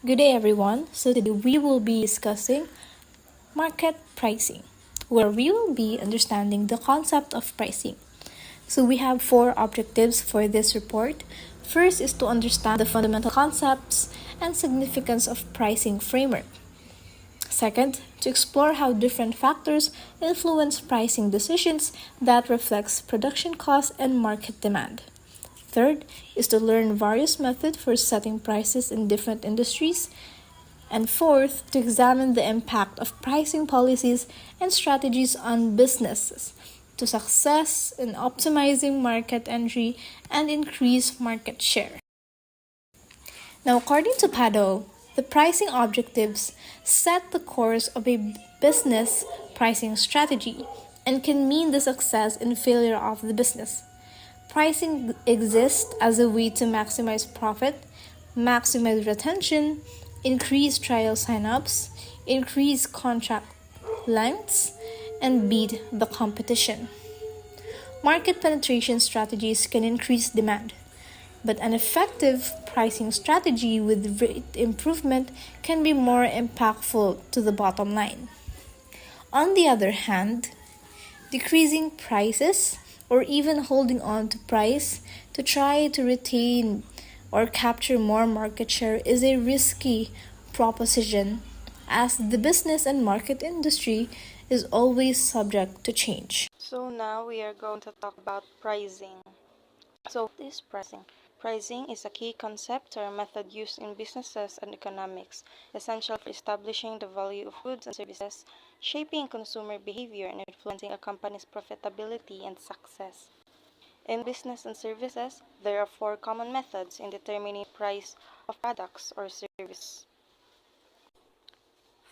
Good day, everyone. So, today we will be discussing market pricing, where we will be understanding the concept of pricing. So, we have four objectives for this report. First is to understand the fundamental concepts and significance of pricing framework. Second, to explore how different factors influence pricing decisions that reflects production costs and market demand. Third is to learn various methods for setting prices in different industries. And fourth, to examine the impact of pricing policies and strategies on businesses to success in optimizing market entry and increase market share. Now, according to Pado, the pricing objectives set the course of a business pricing strategy and can mean the success and failure of the business. Pricing exists as a way to maximize profit, maximize retention, increase trial signups, increase contract lengths, and beat the competition. Market penetration strategies can increase demand, but an effective pricing strategy with rate improvement can be more impactful to the bottom line. On the other hand, decreasing prices or even holding on to price to try to retain or capture more market share is a risky proposition as the business and market industry is always subject to change. So now we are going to talk about pricing. So what is pricing? Pricing is a key concept or method used in businesses and economics, essential for establishing the value of goods and services, shaping consumer behavior, and influencing a company's profitability and success. In business and services, there are four common methods in determining price of products or services.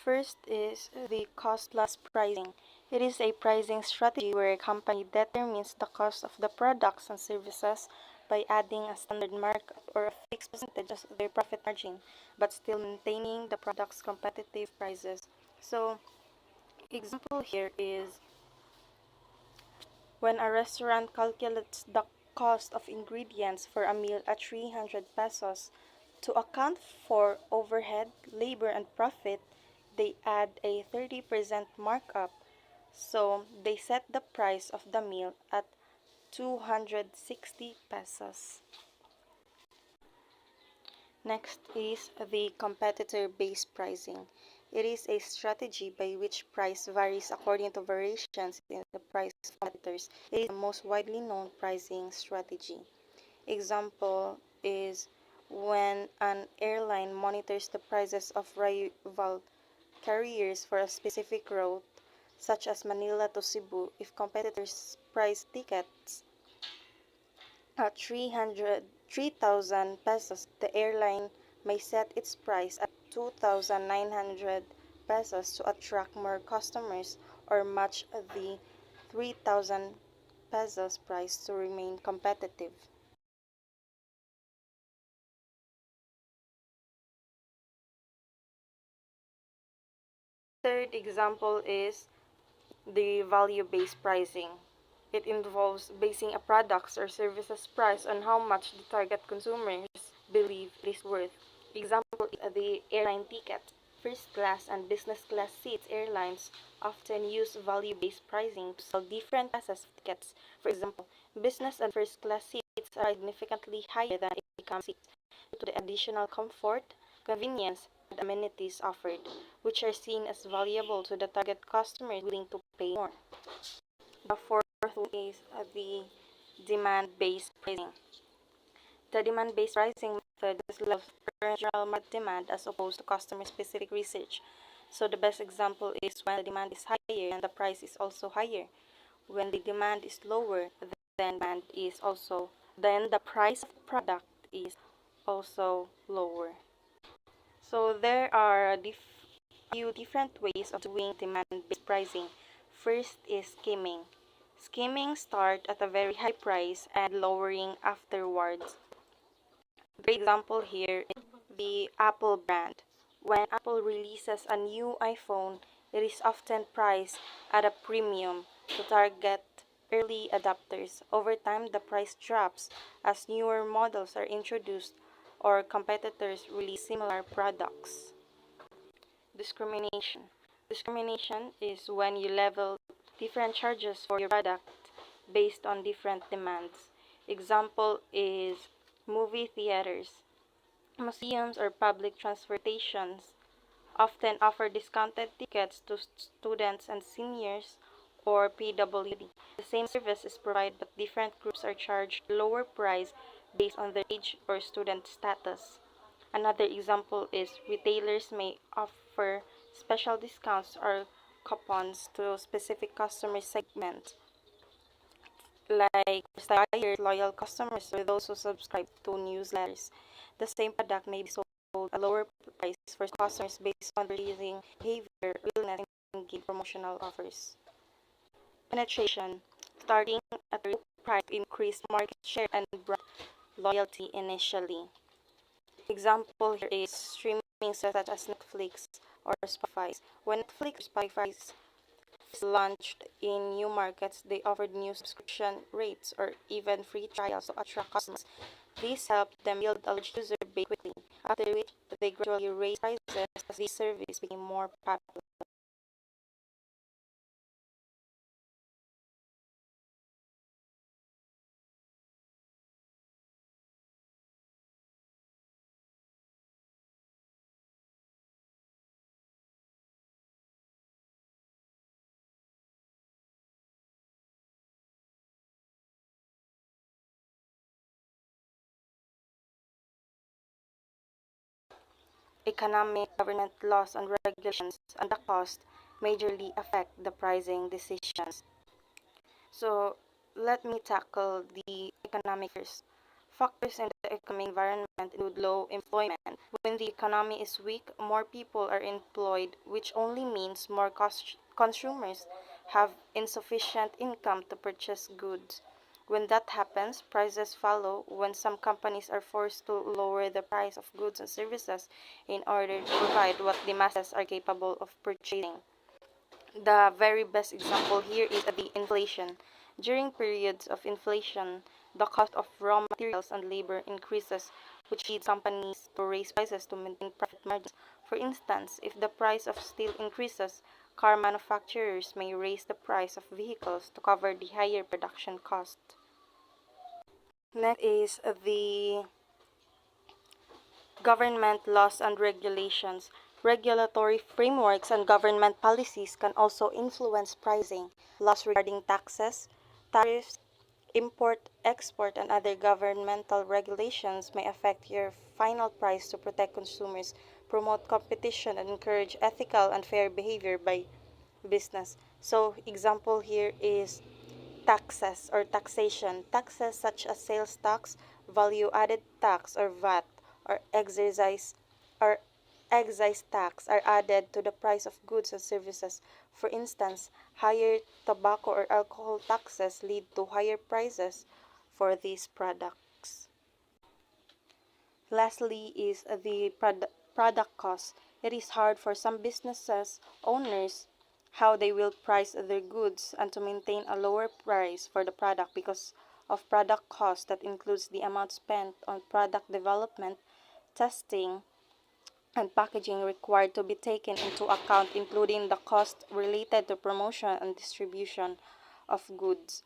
First is the cost-plus pricing. It is a pricing strategy where a company determines the cost of the products and services by adding a standard markup or a fixed percentage of their profit margin, but still maintaining the product's competitive prices. So, example here is when a restaurant calculates the cost of ingredients for a meal at 300 pesos, to account for overhead, labor, and profit, they add a 30% markup. So they set the price of the meal at 260 pesos. Next is the competitor-based pricing. It is a strategy by which price varies according to variations in the price of competitors. It is the most widely known pricing strategy. Example is when an airline monitors the prices of rival carriers for a specific route, such as Manila to Cebu. If competitors price tickets at 3,000 pesos, the airline may set its price at 2,900 pesos to attract more customers or match the 3,000 pesos price to remain competitive. Third example is the value-based pricing. It involves basing a product's or service's price on how much the target consumers believe it is worth. Example is the airline ticket. First class and business class seats airlines often use value-based pricing to sell different classes of tickets. For example, business and first class seats are significantly higher than economy seats due to the additional comfort, convenience, and amenities offered, which are seen as valuable to the target customers willing to pay more. The fourth one is the demand-based pricing. The demand-based pricing method is left for general market demand as opposed to customer-specific research. So the best example is when the demand is higher and the price is also higher. When the demand is lower, then the price of the product is also lower. So there are few different ways of doing demand-based pricing. First is skimming. Skimming starts at a very high price and lowering afterwards. The example here is the Apple brand. When Apple releases a new iPhone, it is often priced at a premium to target early adopters. Over time, the price drops as newer models are introduced, or competitors release similar products. Discrimination. Discrimination is when you level different charges for your product based on different demands. Example is movie theaters. Museums or public transportations often offer discounted tickets to students and seniors or PWD. The same service is provided but different groups are charged lower price based on their age or student status. Another example is retailers may offer special discounts or coupons to specific customer segments like buyers, loyal customers, or those who subscribe to newsletters. The same product may be sold at a lower price for customers based on their using behavior, willingness, and give promotional offers. Penetration. Starting at a low price to increase market share and brand loyalty initially. Example here is streaming such as Netflix or Spotify. When Netflix or Spotify launched in new markets, they offered new subscription rates or even free trials to attract customers. This helped them build a large user base quickly, after which they gradually raised prices as these services became more popular. Economic, government laws and regulations and the cost majorly affect the pricing decisions. So let me tackle the economic first. Factors in the economic environment include low employment. When the economy is weak, more people are employed, which only means more consumers have insufficient income to purchase goods. When that happens, prices follow when some companies are forced to lower the price of goods and services in order to provide what the masses are capable of purchasing. The very best example here is the inflation. During periods of inflation, the cost of raw materials and labor increases, which leads companies to raise prices to maintain profit margins. For instance, if the price of steel increases, car manufacturers may raise the price of vehicles to cover the higher production cost. Next is the government laws and regulations. Regulatory frameworks and government policies can also influence pricing. Laws regarding taxes, tariffs, import, export, and other governmental regulations may affect your final price to protect consumers, promote competition, and encourage ethical and fair behavior by business. So, example here is taxes or taxation. Taxes such as sales tax, value added tax or VAT, or or excise tax are added to the price of goods and services. For instance, higher tobacco or alcohol taxes lead to higher prices for these products. Lastly is the product cost. It is hard for some businesses owners how they will price their goods and to maintain a lower price for the product because of product cost that includes the amount spent on product development, testing, and packaging required to be taken into account, including the cost related to promotion and distribution of goods.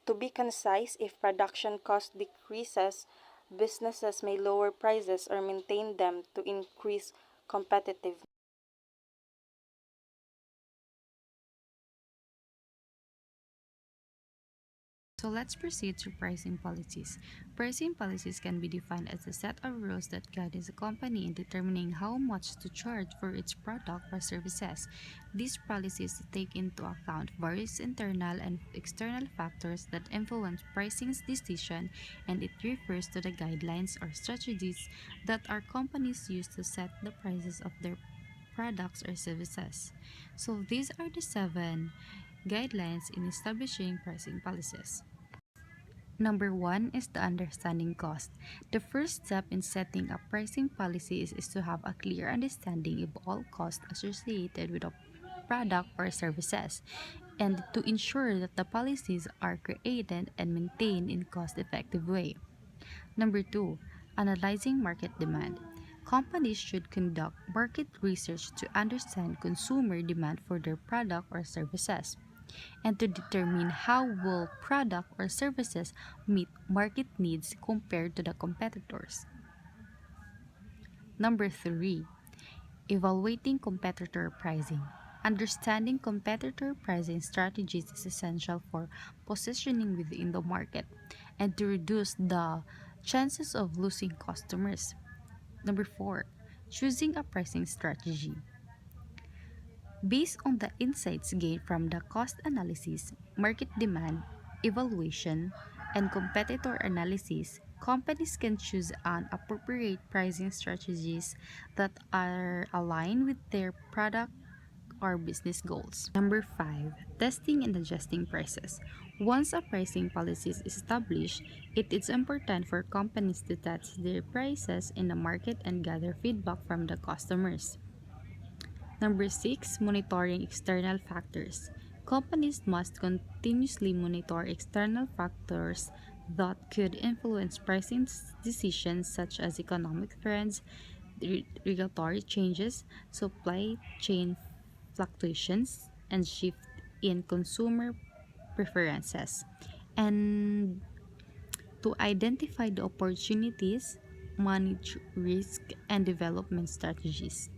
To be concise, if production cost decreases, businesses may lower prices or maintain them to increase competitiveness. So let's proceed to pricing policies. Pricing policies can be defined as a set of rules that guide a company in determining how much to charge for its product or services. These policies take into account various internal and external factors that influence pricing's decision, and it refers to the guidelines or strategies that our companies use to set the prices of their products or services. So these are the 7 guidelines in establishing pricing policies. Number one is the understanding cost. The first step in setting a pricing policy is to have a clear understanding of all costs associated with a product or services, and to ensure that the policies are created and maintained in cost-effective way. Number two, Analyzing market demand. Companies should conduct market research to understand consumer demand for their product or services and to determine how will product or services meet market needs compared to the competitors. Number 3, evaluating competitor pricing. Understanding competitor pricing strategies is essential for positioning within the market and to reduce the chances of losing customers. Number 4, choosing a pricing strategy. Based on the insights gained from the cost analysis, market demand evaluation, and competitor analysis, companies can choose an appropriate pricing strategies that are aligned with their product or business goals. Number 5, testing and adjusting prices. Once a pricing policy is established, it is important for companies to test their prices in the market and gather feedback from the customers. Number 6, monitoring external factors. Companies must continuously monitor external factors that could influence pricing decisions such as economic trends, regulatory changes, supply chain fluctuations, and shift in consumer preferences. And to identify the opportunities, manage risk, and development strategies.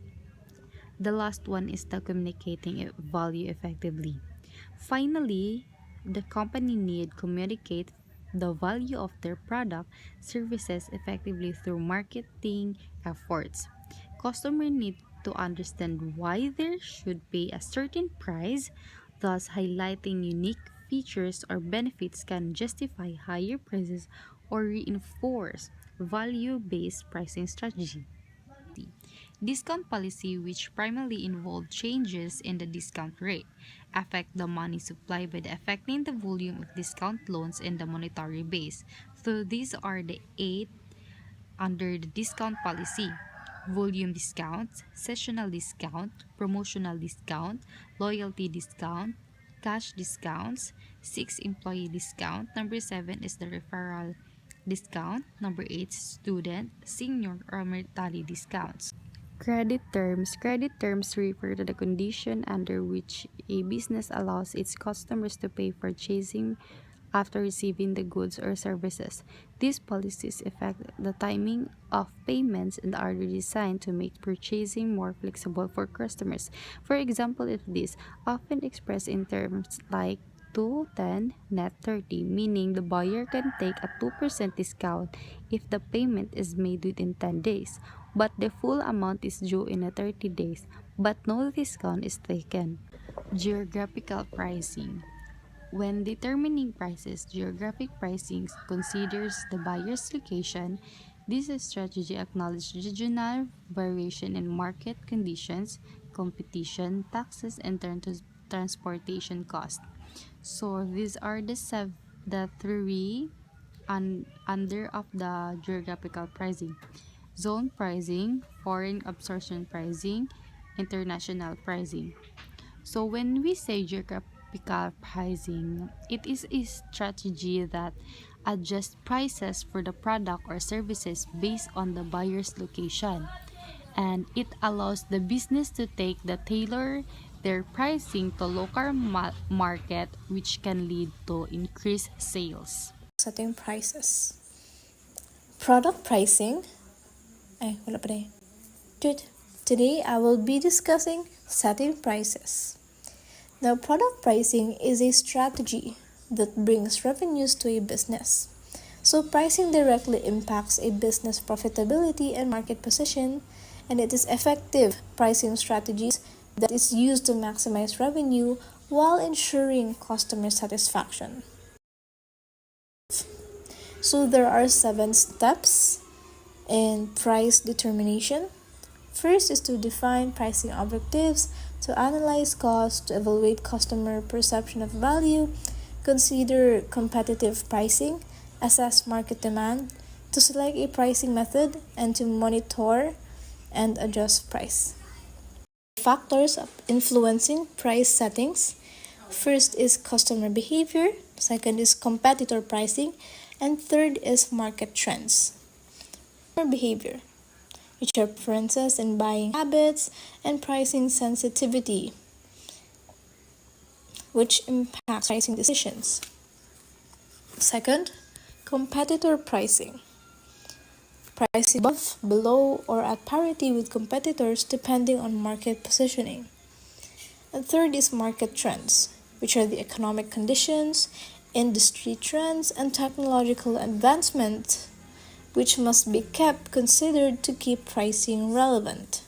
The last one is the communicating value effectively. Finally, the company need communicate the value of their product services effectively through marketing efforts. Customer need to understand why they should pay a certain price, thus highlighting unique features or benefits can justify higher prices or reinforce value-based pricing strategy. Discount policy, which primarily involve changes in the discount rate, affect the money supply by affecting the volume of discount loans in the monetary base. So these are the 8 under the discount policy: volume discount, sessional discount, promotional discount, loyalty discount, cash discounts, 6 employee discount. Number 7 is the referral discount. Number 8, student, senior, or military discounts. Credit terms. Credit terms refer to the condition under which a business allows its customers to pay for purchasing after receiving the goods or services. These policies affect the timing of payments and are designed to make purchasing more flexible for customers. For example, if this often expressed in terms like 210 net 30, meaning the buyer can take a 2% discount if the payment is made within 10 days, but the full amount is due in a 30 days, but no discount is taken. Geographical pricing. When determining prices, geographic pricing considers the buyer's location. This strategy acknowledges regional variation in market conditions, competition, taxes, and transportation costs. So these are the three under of the geographical pricing: zone pricing, foreign absorption pricing, international pricing. So when we say geographical pricing, it is a strategy that adjusts prices for the product or services based on the buyer's location, and it allows the business to take the tailor their pricing to local market, which can lead to increased sales. Setting prices. Product pricing. Ay, wala pa rin. Good. Today I will be discussing setting prices. Now, product pricing is a strategy that brings revenues to a business. So pricing directly impacts a business profitability and market position, and it is effective pricing strategies that is used to maximize revenue while ensuring customer satisfaction. So there are 7 steps in price determination. First is to define pricing objectives, to analyze costs, to evaluate customer perception of value, consider competitive pricing, assess market demand, to select a pricing method, and to monitor and adjust price. Factors of influencing price settings. First is customer behavior, second is competitor pricing, and third is market trends. behavior, which are preferences in buying habits and pricing sensitivity, which impacts pricing decisions. Second, competitor pricing. Pricing above, below, or at parity with competitors depending on market positioning. And third is market trends, which are the economic conditions, industry trends, and technological advancement, which must be kept considered to keep pricing relevant.